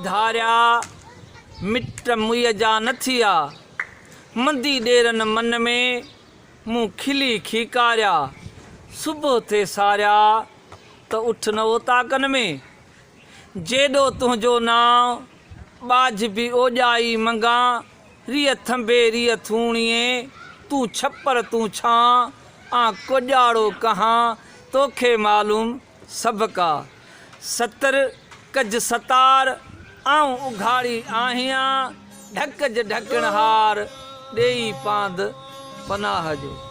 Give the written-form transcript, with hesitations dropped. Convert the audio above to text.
धारिया मिट मुय जा न थिया मंदी डेरन मन में मुँह खिली खीकारिया सुबह थे सारिया तो उठ न ताकन में जेडो तुझो नाव बाज भी ओजाई मंगा रिय थंबे रिय थूणिए तू छप्पर तू छा आ कोजाड़ो कहाँ तोखे मालूम सबका सतर कज सतार आऊं उघाड़ी आहियां ढकज ढकण हार देई पांद पनाह जो।